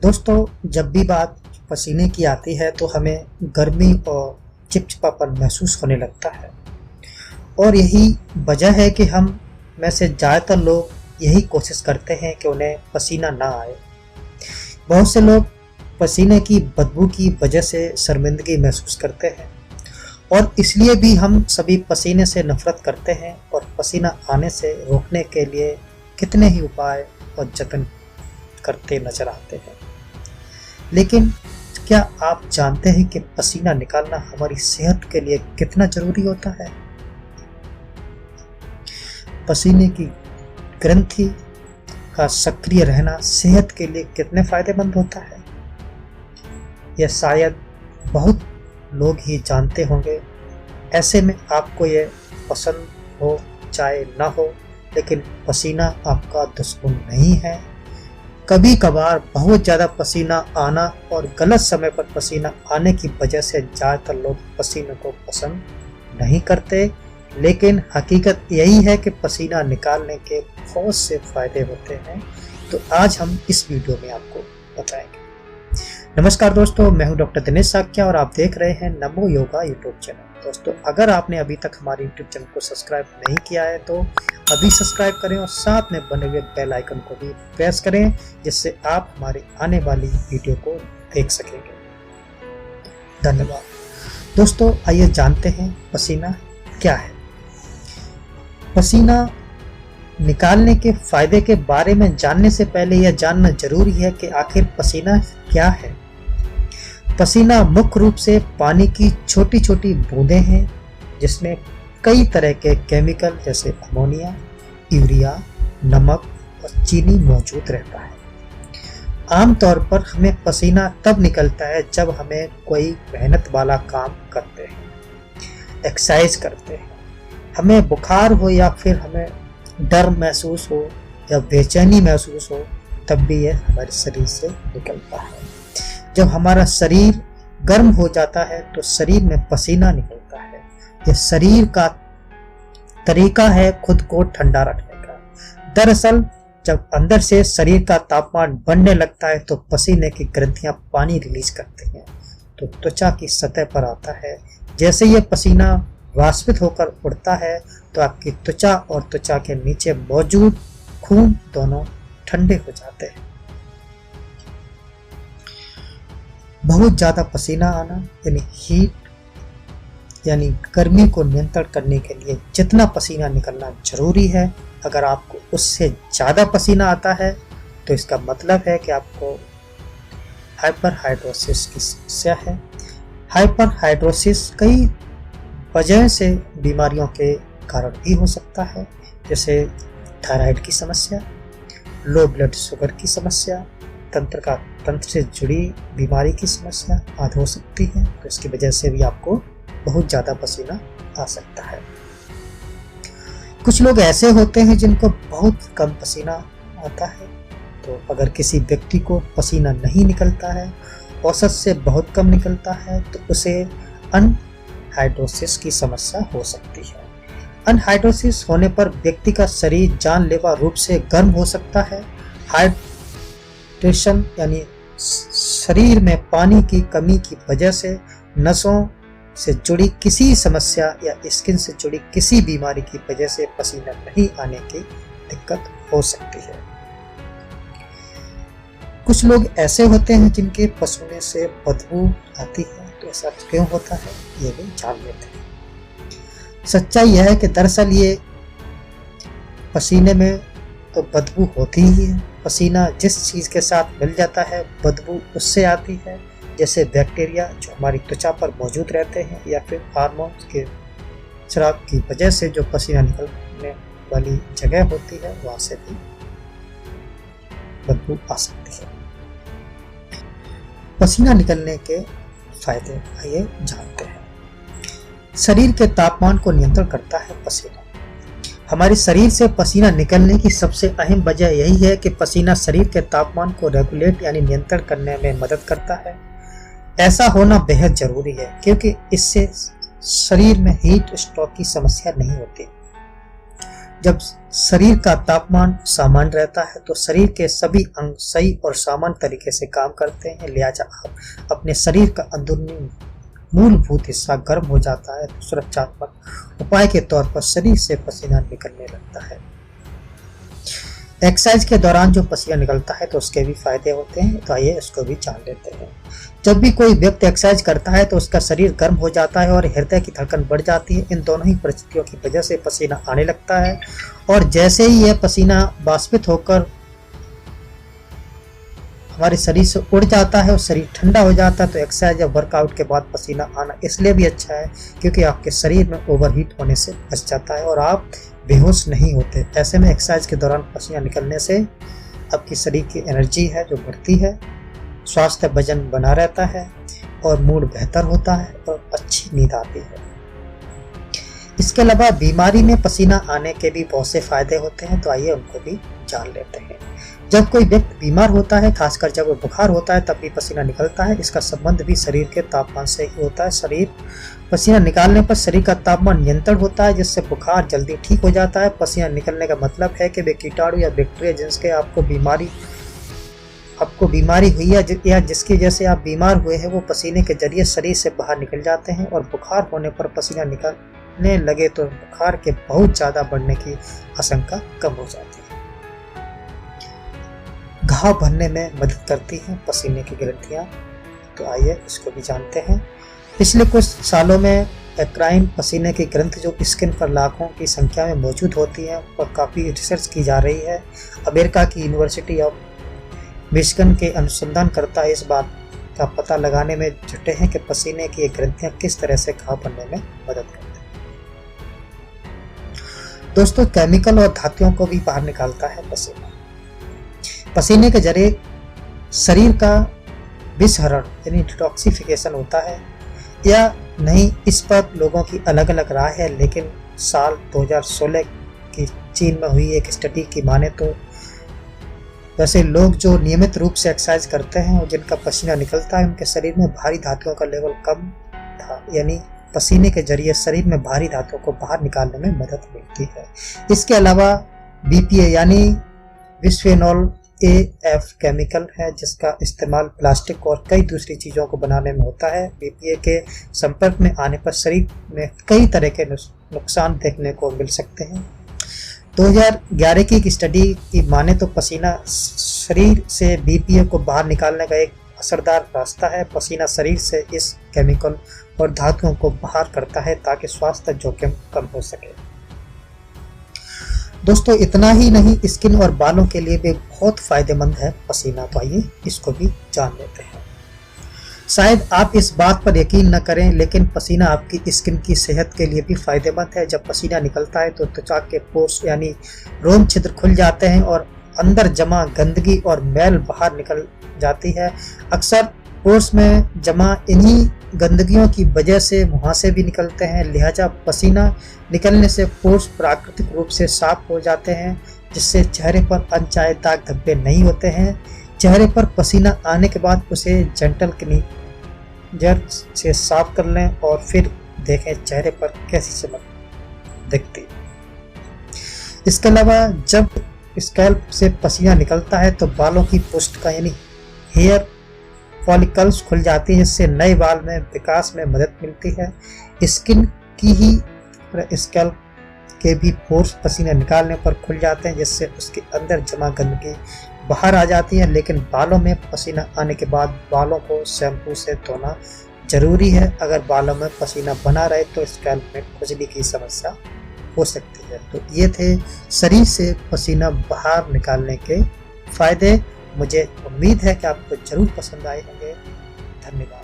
दोस्तों, जब भी बात पसीने की आती है तो हमें गर्मी और चिपचिपापन महसूस होने लगता है। और यही वजह है कि हम में से ज़्यादातर लोग यही कोशिश करते हैं कि उन्हें पसीना ना आए। बहुत से लोग पसीने की बदबू की वजह से शर्मिंदगी महसूस करते हैं और इसलिए भी हम सभी पसीने से नफरत करते हैं और पसीना आने से रोकने के लिए कितने ही उपाय और जतन करते नजर आते हैं। लेकिन क्या आप जानते हैं कि पसीना निकालना हमारी सेहत के लिए कितना जरूरी होता है? पसीने की ग्रंथि का सक्रिय रहना सेहत के लिए कितने फायदेमंद होता है, यह शायद बहुत लोग ही जानते होंगे। ऐसे में आपको यह पसंद हो चाहे ना हो, लेकिन पसीना आपका दुश्मन नहीं है। कभी कभार बहुत ज़्यादा पसीना आना और गलत समय पर पसीना आने की वजह से ज़्यादातर लोग पसीने को पसंद नहीं करते, लेकिन हकीकत यही है कि पसीना निकालने के बहुत से फायदे होते हैं। तो आज हम इस वीडियो में आपको बताएंगे। नमस्कार दोस्तों, मैं हूं डॉक्टर दिनेश साक्या और आप देख रहे हैं नमो योगा यूट्यूब चैनल। दोस्तों, अगर आपने अभी तक हमारे यूट्यूब चैनल को सब्सक्राइब नहीं किया है तो अभी सब्सक्राइब करें और साथ में बने हुए बेल आइकन को भी प्रेस करें, जिससे आप हमारी आने वाली वीडियो को देख सकेंगे। धन्यवाद। दोस्तों, आइए जानते हैं पसीना क्या है। पसीना निकालने के फायदे के बारे में जानने से पहले यह जानना जरूरी है कि आखिर पसीना क्या है। पसीना मुख्य रूप से पानी की छोटी छोटी बूंदें हैं जिसमें कई तरह के केमिकल जैसे अमोनिया, यूरिया, नमक और चीनी मौजूद रहता है। आमतौर पर हमें पसीना तब निकलता है जब हमें कोई मेहनत वाला काम करते हैं, एक्सरसाइज करते हैं, हमें बुखार हो या फिर हमें डर महसूस हो या बेचैनी महसूस हो, तब भी यह हमारे शरीर से निकलता है। जब हमारा शरीर गर्म हो जाता है तो शरीर में पसीना निकलता है। यह शरीर का तरीका है खुद को ठंडा रखने का। दरअसल जब अंदर से शरीर का तापमान बढ़ने लगता है तो पसीने की ग्रंथियां पानी रिलीज करती हैं तो त्वचा की सतह पर आता है। जैसे यह पसीना वाष्पित होकर उड़ता है तो आपकी त्वचा और त्वचा के नीचे मौजूद खून दोनों ठंडे हो जाते हैं। बहुत ज्यादा पसीना आना यानी हीट यानी गर्मी को नियंत्रण करने के लिए जितना पसीना निकलना जरूरी है, अगर आपको उससे ज्यादा पसीना आता है तो इसका मतलब है कि आपको हाइपरहाइड्रोसिस की समस्या है। हाइपरहाइड्रोसिस कई वजह से बीमारियों के कारण भी हो सकता है, जैसे थायराइड की समस्या, लो ब्लड शुगर की समस्या, तंत्र से जुड़ी बीमारी की समस्या आदि हो सकती है। तो इसकी वजह से भी आपको बहुत ज़्यादा पसीना आ सकता है। कुछ लोग ऐसे होते हैं जिनको बहुत कम पसीना आता है। तो अगर किसी व्यक्ति को पसीना नहीं निकलता है, औसत से बहुत कम निकलता है, तो उसे अनहाइड्रोसिस की समस्या हो सकती है। अनहाइड्रोसिस होने पर व्यक्ति का शरीर जानलेवा रूप से गर्म हो सकता है। हाइड्रेशन यानी शरीर में पानी की कमी की वजह से नसों से जुड़ी किसी समस्या या स्किन से जुड़ी किसी बीमारी की वजह से पसीना नहीं आने की दिक्कत हो सकती है। कुछ लोग ऐसे होते हैं जिनके पसीने से बदबू आती है, तो ऐसा क्यों होता है ये भी जान लेते हैं। सच्चाई यह है कि दरअसल ये पसीने में तो बदबू होती ही है। पसीना जिस चीज़ के साथ मिल जाता है बदबू उससे आती है, जैसे बैक्टीरिया जो हमारी त्वचा पर मौजूद रहते हैं या फिर हार्मोन के स्राव की वजह से जो पसीना निकलने वाली जगह होती है वहाँ से भी बदबू आ सकती है। पसीना निकलने के फायदे आइए जानते हैं। शरीर के तापमान को नियंत्रण करता है पसीना। हमारे शरीर से पसीना निकलने की सबसे अहम वजह यही है कि पसीना शरीर के तापमान को रेगुलेट यानी नियंत्रण करने में मदद करता है। ऐसा होना बेहद जरूरी है क्योंकि इससे शरीर में हीट स्ट्रोक की समस्या नहीं होती। जब शरीर का तापमान सामान्य रहता है तो शरीर के सभी अंग सही और सामान्य तरीके से काम करते हैं, लिहाजा आप अपने शरीर का अंदरूनी मूलभूत हिस्सा गर्म हो जाता है तो सुरक्षात्मक उपाय के तौर पर शरीर से पसीना निकलने लगता है। एक्सरसाइज के दौरान जो पसीना निकलता है तो उसके भी फायदे होते हैं, तो आइए इसको भी जान लेते हैं। जब भी कोई व्यक्ति एक्सरसाइज करता है तो उसका शरीर गर्म हो जाता है और हृदय की धड़कन बढ़ जाती है। इन दोनों ही परिस्थितियों की वजह से पसीना आने लगता है और जैसे ही यह पसीना वाष्पित होकर हमारे शरीर से उड़ जाता है और शरीर ठंडा हो जाता है, तो एक्सरसाइज या वर्कआउट के बाद पसीना आना इसलिए भी अच्छा है क्योंकि आपके शरीर में ओवरहीट होने से बच जाता है और आप बेहोश नहीं होते। ऐसे में एक्सरसाइज के दौरान पसीना निकलने से आपकी शरीर की एनर्जी है जो बढ़ती है, स्वास्थ्य वजन बना रहता है और मूड बेहतर होता है और अच्छी नींद आती है। इसके अलावा बीमारी में पसीना आने के भी बहुत से फायदे होते हैं, तो आइए उनको भी जान लेते हैं। जब कोई व्यक्ति बीमार होता है, खासकर जब वो बुखार होता है, तब भी पसीना निकलता है। इसका संबंध भी शरीर के तापमान से ही होता है। शरीर पसीना निकालने पर शरीर का तापमान नियंत्रण होता है, जिससे बुखार जल्दी ठीक हो जाता है। पसीना निकलने का मतलब है कि वे कीटाणु या बैक्टीरिया जिनसे आपको बीमारी हुई है या जिसकी वजह से आप बीमार हुए हैं, वो पसीने के जरिए शरीर से बाहर निकल जाते हैं और बुखार होने पर पसीना निकलने लगे तो बुखार के बहुत ज़्यादा बढ़ने की आशंका कम हो जाती है। घाव भरने में मदद करती हैं पसीने की ग्रंथियाँ, तो आइए इसको भी जानते हैं। पिछले कुछ सालों में एक्राइन पसीने की ग्रंथि जो स्किन पर लाखों की संख्या में मौजूद होती है और काफ़ी रिसर्च की जा रही है। अमेरिका की यूनिवर्सिटी ऑफ मिशिगन के अनुसंधानकर्ता इस बात का पता लगाने में जुटे हैं कि पसीने की ये ग्रंथियां किस तरह से घाव भरने में मदद करती हैं। दोस्तों, केमिकल और धातुओं को भी बाहर निकालता है पसीना। पसीने के जरिए शरीर का विषहरण यानी डिटॉक्सिफिकेशन होता है या नहीं, इस पर लोगों की अलग अलग राय है, लेकिन साल 2016 की चीन में हुई एक स्टडी की माने तो वैसे लोग जो नियमित रूप से एक्सरसाइज करते हैं और जिनका पसीना निकलता है, उनके शरीर में भारी धातुओं का लेवल कम था, यानी पसीने के जरिए शरीर में भारी धातुओं को बाहर निकालने में मदद मिलती है। इसके अलावा BPA यानी बिस्फेनॉल AF केमिकल है, जिसका इस्तेमाल प्लास्टिक और कई दूसरी चीज़ों को बनाने में होता है। BPA के संपर्क में आने पर शरीर में कई तरह के नुकसान देखने को मिल सकते हैं। 2011 की एक स्टडी की माने तो पसीना शरीर से BPA को बाहर निकालने का एक असरदार रास्ता है। पसीना शरीर से इस केमिकल और धातुओं को बाहर करता है ताकि स्वास्थ्य जोखिम कम हो सके। दोस्तों, इतना ही नहीं, स्किन और बालों के लिए भी बहुत फायदेमंद है पसीना, तो आइए इसको भी जान लेते हैं। शायद आप इस बात पर यकीन न करें, लेकिन पसीना आपकी स्किन की सेहत के लिए भी फायदेमंद है। जब पसीना निकलता है तो त्वचा के पोर्स यानी रोम छिद्र खुल जाते हैं और अंदर जमा गंदगी और मैल बाहर निकल जाती है। अक्सर पोर्स में जमा इन्हीं गंदगियों की वजह से मुहासे भी निकलते हैं, लिहाजा पसीना निकलने से पोर्स प्राकृतिक रूप से साफ हो जाते हैं, जिससे चेहरे पर अनचाहे दाग धब्बे नहीं होते हैं। चेहरे पर पसीना आने के बाद उसे जेंटल क्लींजर से साफ कर लें और फिर देखें चेहरे पर कैसी चमक दिखती। इसके अलावा जब स्कैल्प से पसीना निकलता है तो बालों की पुष्ट का यानी हेयर फॉलिकल्स खुल जाती है, जिससे नए बाल में विकास में मदद मिलती है। स्किन की ही स्कैल्प के भी पोर्स पसीना निकालने पर खुल जाते हैं, जिससे उसके अंदर जमा गंदगी बाहर आ जाती है। लेकिन बालों में पसीना आने के बाद बालों को शैम्पू से धोना जरूरी है। अगर बालों में पसीना बना रहे तो स्कैल्प में खुजली की समस्या हो सकती है। तो ये थे शरीर से पसीना बाहर निकालने के फायदे। मुझे उम्मीद है कि आपको जरूर पसंद आए होंगे। धन्यवाद।